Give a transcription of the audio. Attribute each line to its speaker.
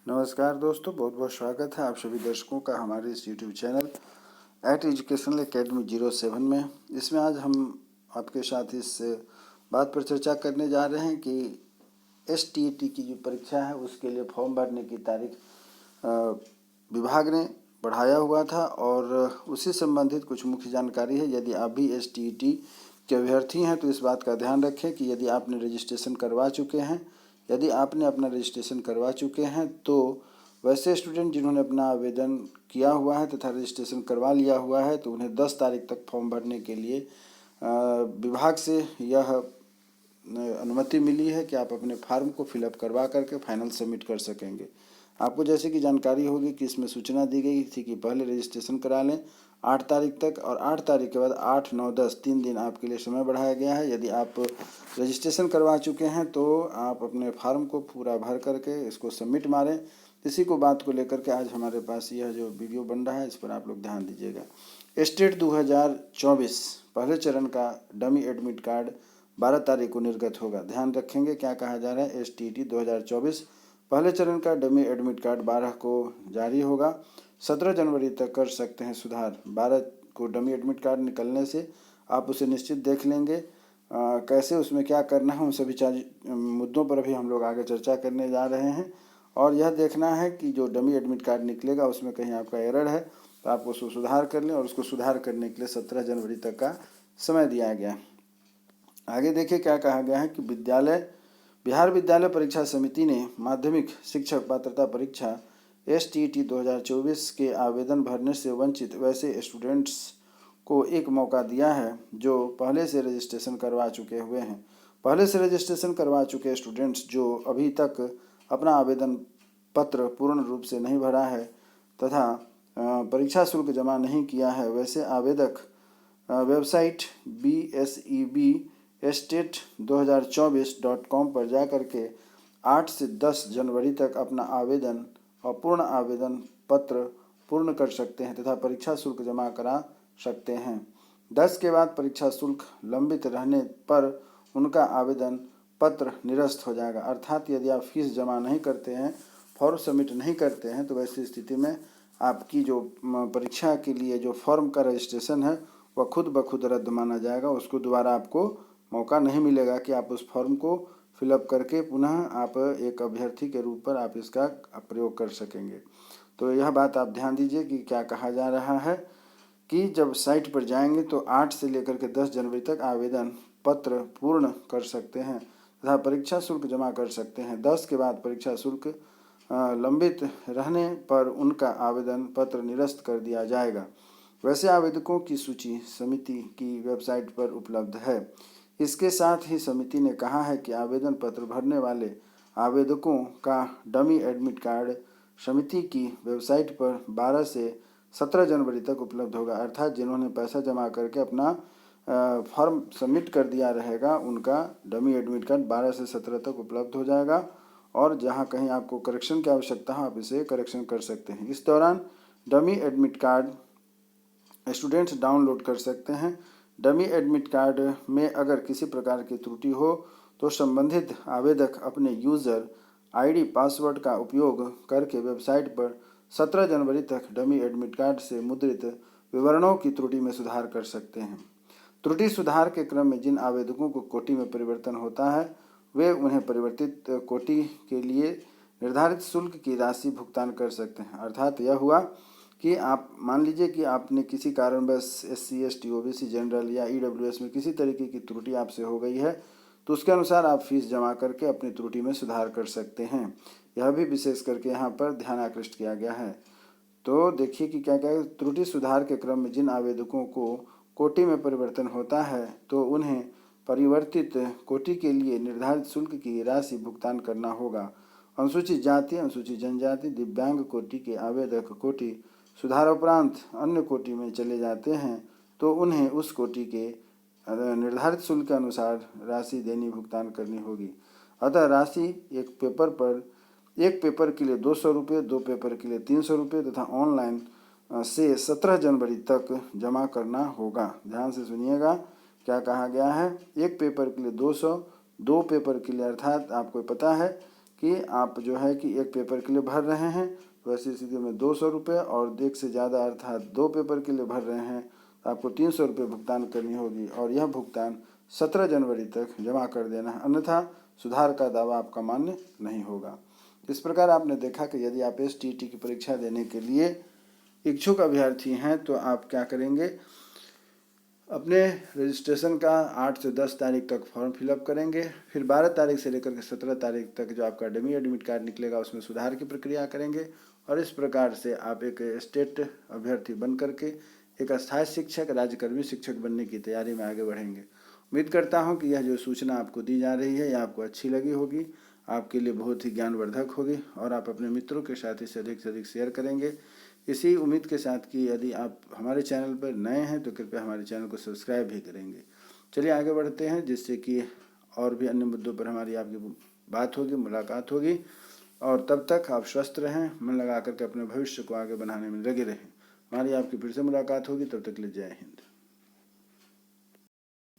Speaker 1: नमस्कार दोस्तों, बहुत बहुत स्वागत है आप सभी दर्शकों का हमारे इस YouTube channel at educational academy 07 में। इसमें आज हम आपके साथ इस बात पर चर्चा करने जा रहे हैं कि STET की जो परीक्षा है उसके लिए फॉर्म भरने की तारीख विभाग ने बढ़ाया हुआ था और उसी संबंधित कुछ मुख्य जानकारी है। यदि आप भी STET के अभ्यर्थी हैं तो इस बात का ध्यान रखें कि यदि आपने रजिस्ट्रेशन करवा चुके हैं, यदि आपने अपना रजिस्ट्रेशन करवा चुके हैं तो वैसे स्टूडेंट जिन्होंने अपना आवेदन किया हुआ है तथा रजिस्ट्रेशन करवा लिया हुआ है तो उन्हें 10 तारीख तक फॉर्म भरने के लिए विभाग से यह अनुमति मिली है कि आप अपने फार्म को फिलअप करवा करके फाइनल सबमिट कर सकेंगे। आपको जैसे कि जानकारी होगी कि इसमें सूचना दी गई थी कि पहले रजिस्ट्रेशन करा लें 8 तारीख तक और 8 तारीख के बाद 8, 9, 10 3 दिन आपके लिए समय बढ़ाया गया है। यदि आप रजिस्ट्रेशन करवा चुके हैं तो आप अपने फार्म को पूरा भर करके इसको सबमिट मारें। इसी को बात को लेकर के आज हमारे पास यह जो वीडियो बन रहा है इस पर आप लोग ध्यान दीजिएगा। स्टेट 2024 पहले चरण का डमी एडमिट कार्ड 12 तारीख को निर्गत होगा। ध्यान रखेंगे क्या कहा जा रहा है। STET 2024 पहले चरण का डमी एडमिट कार्ड 12 को जारी होगा। 17 जनवरी तक कर सकते हैं सुधार। 12 को डमी एडमिट कार्ड निकलने से आप उसे निश्चित देख लेंगे। कैसे उसमें क्या करना है उन सभी मुद्दों पर अभी हम लोग आगे चर्चा करने जा रहे हैं। और यह देखना है कि जो डमी एडमिट कार्ड निकलेगा उसमें कहीं आपका एरर है तो आप उसको सुधार कर लें और उसको सुधार करने के लिए 17 जनवरी तक का समय दिया गया है। आगे देखिए क्या कहा गया है कि बिहार विद्यालय परीक्षा समिति ने माध्यमिक शिक्षक पात्रता परीक्षा STET 2024 के आवेदन भरने से वंचित वैसे स्टूडेंट्स को एक मौका दिया है जो पहले से रजिस्ट्रेशन करवा चुके हुए हैं। पहले से रजिस्ट्रेशन करवा चुके स्टूडेंट्स जो अभी तक अपना आवेदन पत्र पूर्ण रूप से नहीं भरा है तथा परीक्षा शुल्क जमा नहीं किया है, वैसे आवेदक वेबसाइट bseb-state2024.com पर जा कर के 8 से 10 जनवरी तक अपना आवेदन और पूर्ण आवेदन पत्र पूर्ण कर सकते हैं तथा परीक्षा शुल्क जमा करा सकते हैं। 10 के बाद परीक्षा शुल्क लंबित रहने पर उनका आवेदन पत्र निरस्त हो जाएगा। अर्थात यदि आप फीस जमा नहीं करते हैं, फॉर्म सबमिट नहीं करते हैं तो वैसी स्थिति में आपकी जो परीक्षा के लिए जो फॉर्म का रजिस्ट्रेशन है वह खुद ब खुद रद्द माना जाएगा। उसको दोबारा आपको मौका नहीं मिलेगा कि आप उस फॉर्म को फिलअप करके पुनः आप एक अभ्यर्थी के रूप पर आप इसका प्रयोग कर सकेंगे। तो यह बात आप ध्यान दीजिए कि क्या कहा जा रहा है कि जब साइट पर जाएंगे तो 8 से लेकर के 10 जनवरी तक आवेदन पत्र पूर्ण कर सकते हैं तथा परीक्षा शुल्क जमा कर सकते हैं। 10 के बाद परीक्षा शुल्क लंबित रहने पर उनका आवेदन पत्र निरस्त कर दिया जाएगा। वैसे आवेदकों की सूची समिति की वेबसाइट पर उपलब्ध है। इसके साथ ही समिति ने कहा है कि आवेदन पत्र भरने वाले आवेदकों का डमी एडमिट कार्ड समिति की वेबसाइट पर 12 से 17 जनवरी तक उपलब्ध होगा। अर्थात जिन्होंने पैसा जमा करके अपना फॉर्म सबमिट कर दिया रहेगा उनका डमी एडमिट कार्ड 12 से 17 तक उपलब्ध हो जाएगा और जहां कहीं आपको करेक्शन की आवश्यकता हो आप इसे करेक्शन कर सकते हैं। इस दौरान dummy admit card students download कर सकते हैं। डमी एडमिट कार्ड में अगर किसी प्रकार की त्रुटि हो तो संबंधित आवेदक अपने यूज़र ID पासवर्ड का उपयोग करके वेबसाइट पर 17 जनवरी तक डमी एडमिट कार्ड से मुद्रित विवरणों की त्रुटि में सुधार कर सकते हैं। त्रुटि सुधार के क्रम में जिन आवेदकों को कोटि में परिवर्तन होता है वे उन्हें परिवर्तित कोटि के लिए निर्धारित शुल्क की राशि भुगतान कर सकते हैं। अर्थात यह हुआ कि आप मान लीजिए कि आपने किसी कारणवश SC ST OBC जनरल या EWS में किसी तरीके की त्रुटि आपसे हो गई है तो उसके अनुसार आप फीस जमा करके अपनी त्रुटि में सुधार कर सकते हैं। यह भी विशेष करके यहाँ पर ध्यान आकृष्ट किया गया है। तो देखिए कि क्या क्या त्रुटि सुधार के क्रम में जिन आवेदकों को कोटि में परिवर्तन होता है तो उन्हें परिवर्तित कोटि के लिए निर्धारित शुल्क की राशि भुगतान करना होगा। अनुसूचित जाति, अनुसूचित जनजाति, दिव्यांग कोटि के आवेदक कोटि सुधार उपरांत अन्य कोटि में चले जाते हैं तो उन्हें उस कोटि के निर्धारित शुल्क के अनुसार राशि देनी भुगतान करनी होगी। अतः राशि एक पेपर के लिए 200 रुपये, 2 पेपर के लिए 300 रुपये तथा ऑनलाइन से 17 जनवरी तक जमा करना होगा। ध्यान से सुनिएगा क्या कहा गया है। एक पेपर के लिए 200, 2 पेपर के लिए अर्थात आपको पता है कि आप जो है कि एक पेपर के लिए भर रहे हैं तो ऐसी स्थिति में 200 रुपये, और एक से ज़्यादा अर्थात 2 पेपर के लिए भर रहे हैं तो आपको 300 रुपये भुगतान करनी होगी, और यह भुगतान 17 जनवरी तक जमा कर देना है, अन्यथा सुधार का दावा आपका मान्य नहीं होगा। इस प्रकार आपने देखा कि यदि आप STET की परीक्षा देने के लिए इच्छुक अभ्यर्थी हैं तो आप क्या करेंगे, अपने रजिस्ट्रेशन का 8 से 10 तारीख तक फॉर्म फिलअप करेंगे, फिर 12 तारीख से लेकर के 17 तारीख तक जो आपका डमी एडमिट कार्ड निकलेगा उसमें सुधार की प्रक्रिया करेंगे, और इस प्रकार से आप एक स्टेट अभ्यर्थी बन करके एक अस्थायी शिक्षक, राज्यकर्मी शिक्षक बनने की तैयारी में आगे बढ़ेंगे। उम्मीद करता हूँ कि यह जो सूचना आपको दी जा रही है यह आपको अच्छी लगी होगी, आपके लिए बहुत ही ज्ञानवर्धक होगी, और आप अपने मित्रों के साथ इसे अधिक से अधिक शेयर करेंगे। इसी उम्मीद के साथ कि यदि आप हमारे चैनल पर नए हैं तो कृपया हमारे चैनल को सब्सक्राइब भी करेंगे। चलिए आगे बढ़ते हैं, जिससे कि और भी अन्य मुद्दों पर हमारी आपकी बात होगी, मुलाकात होगी, और तब तक आप स्वस्थ रहें, मन लगा करके अपने भविष्य को आगे बढ़ाने में लगे रहें। हमारी आपकी फिर से मुलाकात होगी, तब तक के लिए जय हिंद।